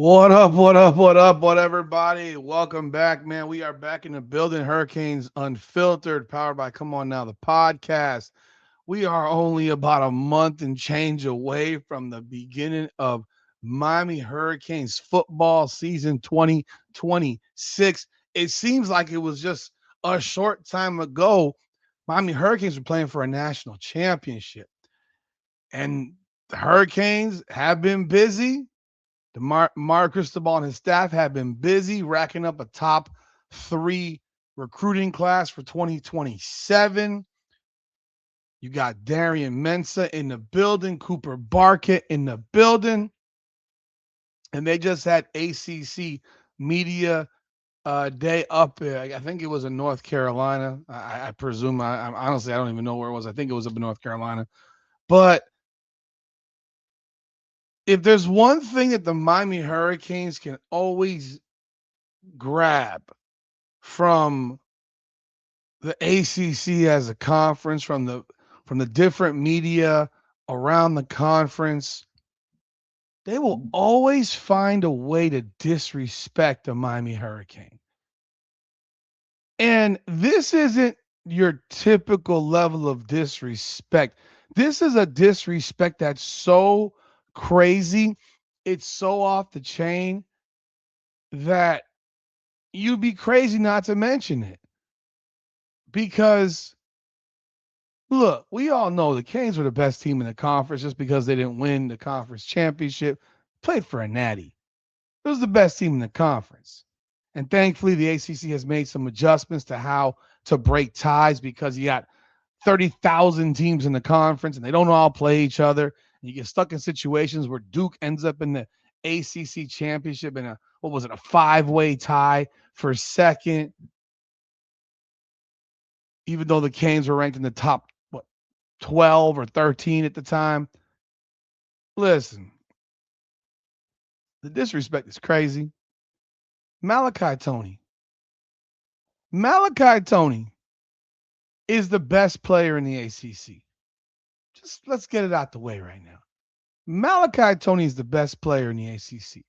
What up, what up, what up, what everybody? Welcome back, man. We are back in the building. Hurricanes Unfiltered, powered by Come On Now, the podcast. We are only about a month and change away from the beginning of Miami Hurricanes football season 2026. It seems like it was just a short time ago. Miami Hurricanes were playing for a national championship. And the Hurricanes have been busy. Mar Cristobal and his staff have been busy racking up a top three recruiting class for 2027. You got Darian Mensah in the building, Cooper Barkett in the building, and they just had ACC Media Day up. I think it was in North Carolina. I presume. I honestly I don't even know where it was. I think it was up in North Carolina, but if there's one thing that the Miami Hurricanes can always grab from the ACC as a conference, from the different media around the conference, they will always find a way to disrespect the Miami Hurricane. And this isn't your typical level of disrespect. This is a disrespect that's so crazy, it's so off the chain that you'd be crazy not to mention it. Because look, we all know the Canes were the best team in the conference just because they didn't win the conference championship. Played for a natty. It was the best team in the conference. And thankfully, the ACC has made some adjustments to how to break ties because you got 30,000 teams in the conference and they don't all play each other. And you get stuck in situations where Duke ends up in the ACC championship in a five-way tie for second, even though the Canes were ranked in the top 12 or 13 at the time. Listen, the disrespect is crazy. Malachi Toney. Malachi Toney is the best player in the ACC. Just let's get it out the way right now. Malachi Toney is the best player in the ACC.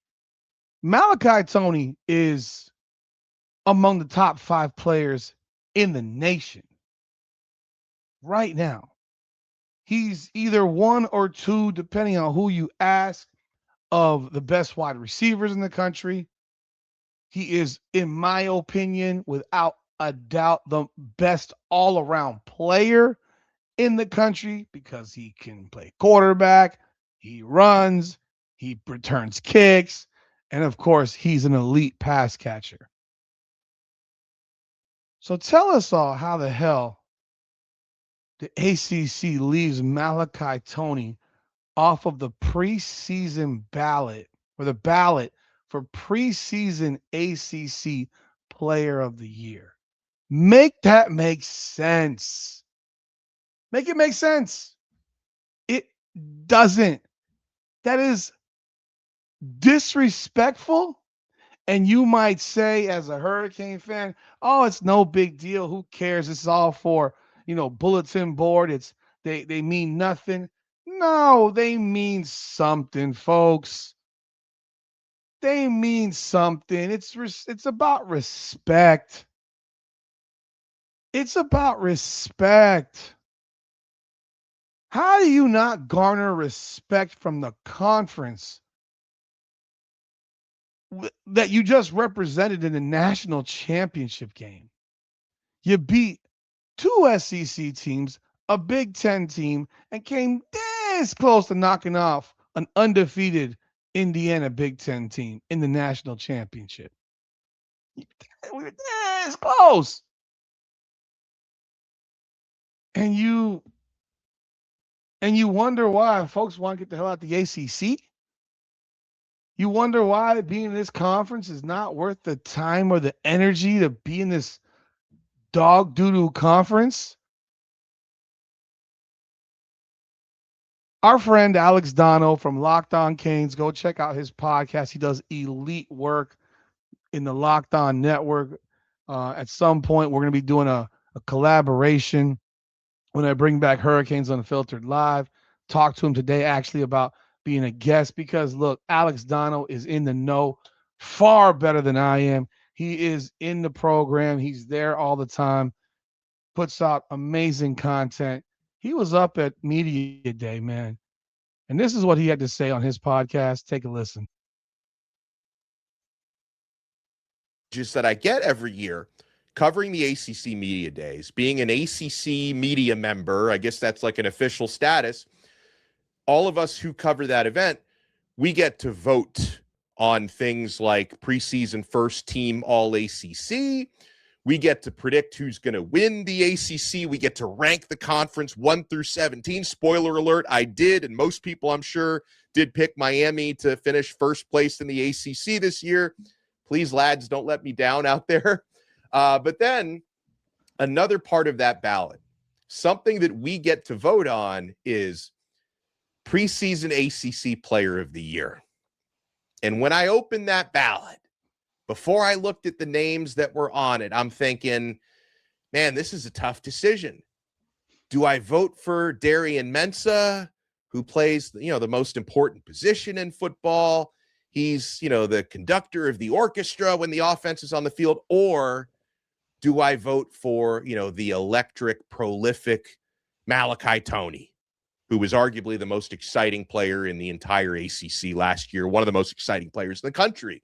Malachi Toney is among the top 5 players in the nation right now. He's either one or two, depending on who you ask, of the best wide receivers in the country. He is, in my opinion, without a doubt, the best all-around player in the country because he can play quarterback, he runs, he returns kicks, and of course, he's an elite pass catcher. So tell us all how the hell the ACC leaves Malachi Toney off of the preseason ballot or the ballot for preseason ACC Player of the Year. Make that make sense. Make it make sense. It doesn't. That is disrespectful. And you might say, as a Hurricane fan, oh, it's no big deal. Who cares? This is all for, bulletin board. They mean nothing. No, they mean something, folks. They mean something. It's about respect. It's about respect. How do you not garner respect from the conference that you just represented in the national championship game? You beat 2 SEC teams, a Big Ten team, and came this close to knocking off an undefeated Indiana Big Ten team in the national championship. We were this close. And you wonder why folks want to get the hell out the ACC? You wonder why being in this conference is not worth the time or the energy to be in this dog doo-doo conference? Our friend Alex Dono from Locked On Canes, go check out his podcast. He does elite work in the Locked On network. At some point, we're going to be doing a collaboration when I bring back Hurricanes Unfiltered Live. Talk to him today actually about being a guest because, look, Alex Dono is in the know far better than I am. He is in the program. He's there all the time, puts out amazing content. He was up at Media Day, man. And this is what he had to say on his podcast. Take a listen. Just that I get every year covering the ACC Media Days, being an ACC media member, I guess that's like an official status. All of us who cover that event, we get to vote on things like preseason first team all ACC. We get to predict who's going to win the ACC. We get to rank the conference 1 through 17. Spoiler alert, I did, and most people, I'm sure, did pick Miami to finish first place in the ACC this year. Please, lads, don't let me down out there. But then another part of that ballot, something that we get to vote on, is Preseason ACC Player of the Year. And when I opened that ballot, before I looked at the names that were on it, I'm thinking, man, this is a tough decision. Do I vote for Darian Mensah, who plays, the most important position in football? He's, the conductor of the orchestra when the offense is on the field. Or do I vote for, the electric, prolific Malachi Toney, who was arguably the most exciting player in the entire ACC last year, one of the most exciting players in the country?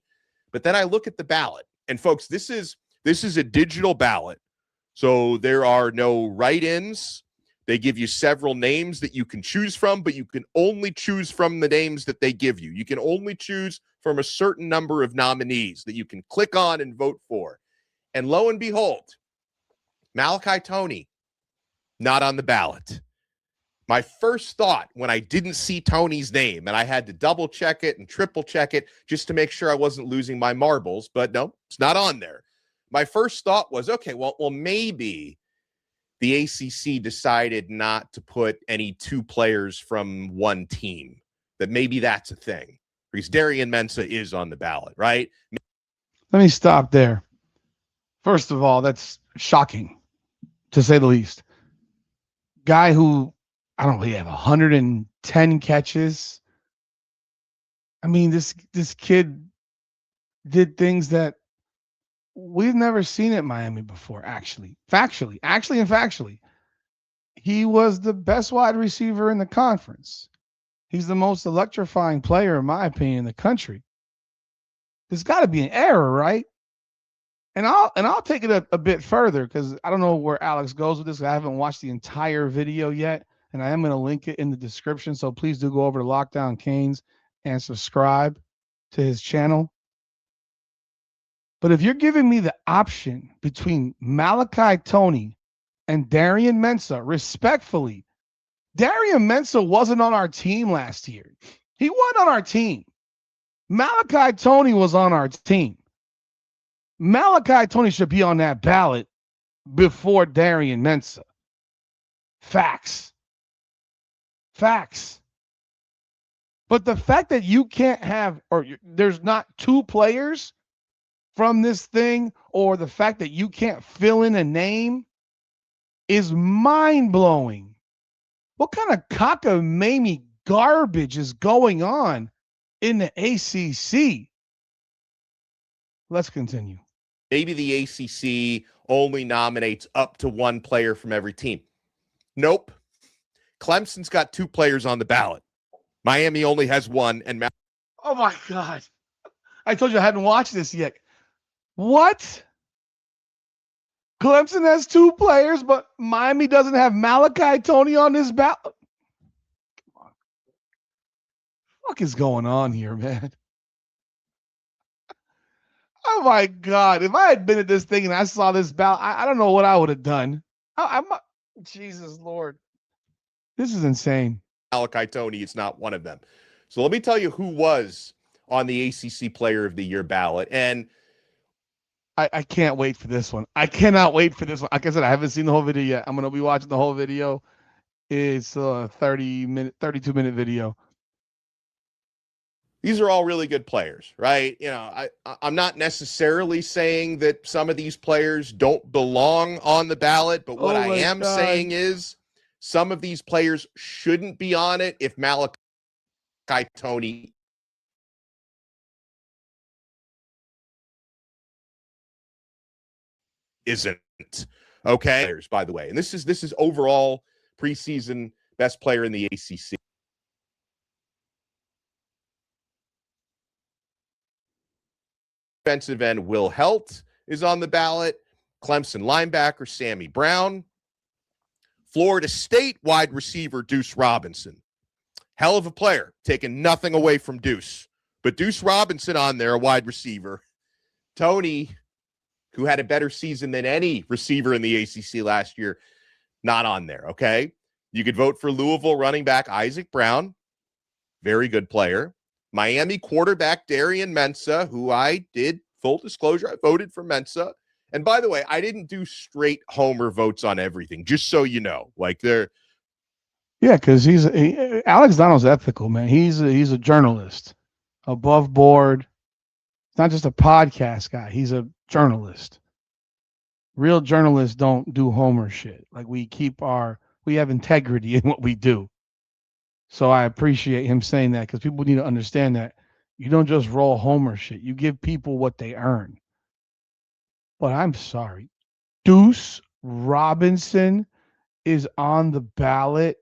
But then I look at the ballot, and folks, this is a digital ballot. So there are no write-ins. They give you several names that you can choose from, but you can only choose from the names that they give you. You can only choose from a certain number of nominees that you can click on and vote for. And lo and behold, Malachi Toney, not on the ballot. My first thought when I didn't see Toney's name, and I had to double check it and triple check it just to make sure I wasn't losing my marbles, but no, it's not on there. My first thought was, okay, well, maybe the ACC decided not to put any two players from one team, that maybe that's a thing, because Darian Mensah is on the ballot, right? Let me stop there. First of all, that's shocking, to say the least. Guy who, I don't know, he had 110 catches. I mean, this kid did things that we've never seen at Miami before, factually. He was the best wide receiver in the conference. He's the most electrifying player, in my opinion, in the country. There's got to be an error, right? And I'll take it a bit further, because I don't know where Alex goes with this. I haven't watched the entire video yet, and I am going to link it in the description. So please do go over to Lockdown Canes and subscribe to his channel. But if you're giving me the option between Malachi Toney and Darian Mensah, respectfully, Darian Mensah wasn't on our team last year. He wasn't on our team. Malachi Toney was on our team. Malachi Toney should be on that ballot before Darian Mensah. Facts. But the fact that you can't have, or there's not two players from this thing, or the fact that you can't fill in a name, is mind-blowing. What kind of cockamamie garbage is going on in the ACC? Let's continue. Maybe the ACC only nominates up to one player from every team. Nope. Clemson's got two players on the ballot. Miami only has one. And oh my God. I told you I hadn't watched this yet. What? Clemson has two players, but Miami doesn't have Malachi Toney on this ballot. Come on. What is going on here, man? Oh my God. If I had been at this thing and I saw this ballot, I don't know what I would have done. Jesus Lord. This is insane. Malachi Toney is not one of them. So let me tell you who was on the ACC Player of the Year ballot. And I can't wait for this one. I cannot wait for this one. Like I said, I haven't seen the whole video yet. I'm going to be watching the whole video. It's a 32-minute video. These are all really good players, right? I'm not necessarily saying that some of these players don't belong on the ballot, but what I am saying is some of these players shouldn't be on it if Malachi Toney isn't. Okay. By the way, and this is overall preseason best player in the ACC. Defensive end Will Helt is on the ballot. Clemson linebacker Sammy Brown. Florida State wide receiver Deuce Robinson. Hell of a player, taking nothing away from Deuce. But Deuce Robinson on there, a wide receiver. Toney, who had a better season than any receiver in the ACC last year, not on there, okay? You could vote for Louisville running back Isaac Brown. Very good player. Miami quarterback Darian Mensah, who I did, full disclosure, I voted for Mensah. And by the way, I didn't do straight homer votes on everything, just so you know. Like they're Yeah, because Alex Donald's ethical, man. He's a journalist, above board. He's not just a podcast guy. He's a journalist. Real journalists don't do homer shit. Like we have integrity in what we do. So I appreciate him saying that because people need to understand that you don't just roll homer shit. You give people what they earn. But I'm sorry. Deuce Robinson is on the ballot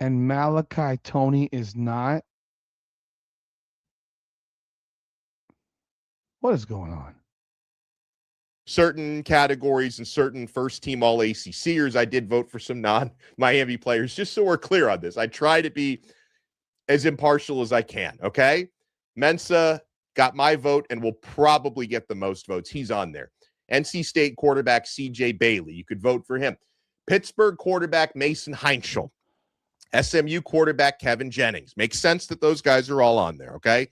and Malachi Toney is not. What is going on? certain categories and certain first-team All-ACCers. I did vote for some non-Miami players, just so we're clear on this. I try to be as impartial as I can, okay? Mensah got my vote and will probably get the most votes. He's on there. NC State quarterback C.J. Bailey. You could vote for him. Pittsburgh quarterback Mason Heinschel. SMU quarterback Kevin Jennings. Makes sense that those guys are all on there, okay?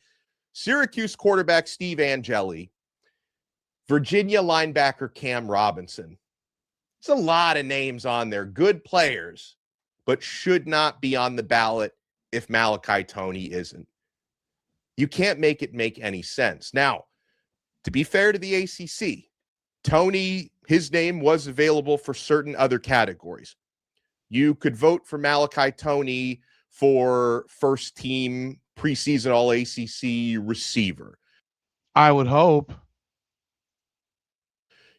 Syracuse quarterback Steve Angeli. Virginia linebacker Cam Robinson. There's a lot of names on there. Good players, but should not be on the ballot if Malachi Toney isn't. You can't make it make any sense. Now, to be fair to the ACC, Toney, his name was available for certain other categories. You could vote for Malachi Toney for first team preseason All-ACC receiver. I would hope.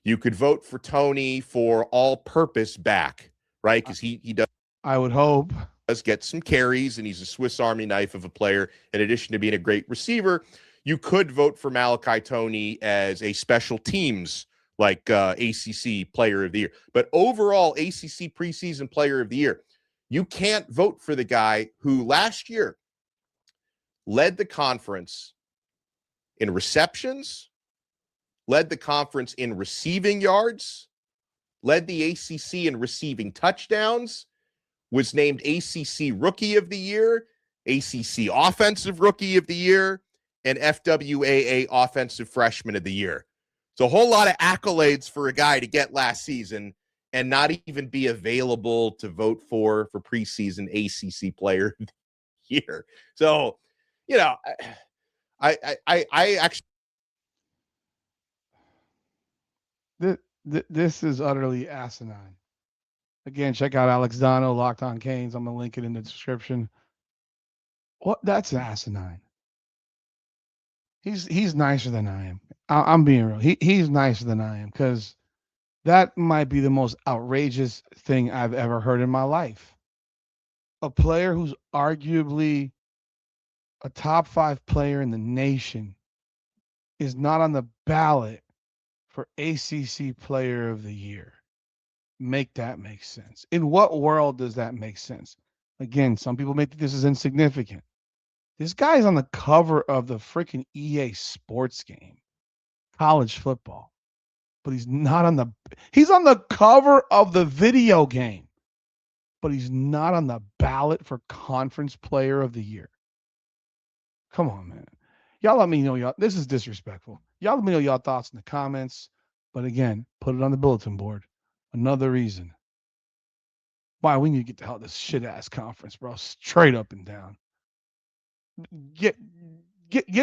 You could vote for Toney for all-purpose back, right? Because he does. I would hope. Does get some carries, and he's a Swiss Army knife of a player. In addition to being a great receiver, you could vote for Malachi Toney as a special teams like ACC Player of the Year. But overall, ACC Preseason Player of the Year, you can't vote for the guy who last year led the conference in receptions, led the conference in receiving yards, led the ACC in receiving touchdowns, was named ACC Rookie of the Year, ACC Offensive Rookie of the Year, and FWAA Offensive Freshman of the Year. So a whole lot of accolades for a guy to get last season and not even be available to vote for preseason ACC Player of the Year. So, you know, I actually. This is utterly asinine. Again, check out Alex Dono, Locked On Canes. I'm going to link it in the description. What? That's asinine. He's nicer than I am. I'm being real. He's nicer than I am because that might be the most outrageous thing I've ever heard in my life. A player who's arguably a top 5 player in the nation is not on the ballot for ACC Player of the Year. Make that make sense. In what world does that make sense? Again, some people may think this is insignificant. This guy's on the cover of the freaking EA Sports game, college football, but he's on the cover of the video game, but he's not on the ballot for Conference Player of the Year. Come on, man. Y'all let me know, this is disrespectful. Y'all let me know y'all thoughts in the comments, but again, put it on the bulletin board. Another reason why we need to get the hell out of this shit-ass conference, bro. Straight up and down. Get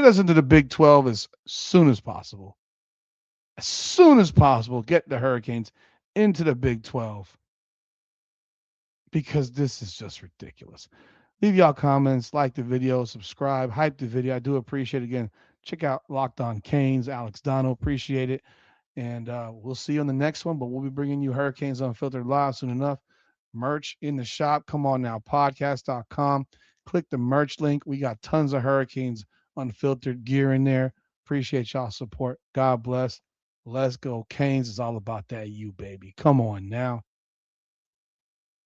us into the Big 12 as soon as possible. As soon as possible, get the Hurricanes into the Big 12. Because this is just ridiculous. Leave y'all comments, like the video, subscribe, hype the video. I do appreciate it. Again, check out Locked On Canes, Alex Dono. Appreciate it. And we'll see you on the next one. But we'll be bringing you Hurricanes Unfiltered live soon enough. Merch in the shop. Come on now, podcast.com. Click the merch link. We got tons of Hurricanes Unfiltered gear in there. Appreciate y'all support. God bless. Let's go. Canes is all about that you, baby. Come on now.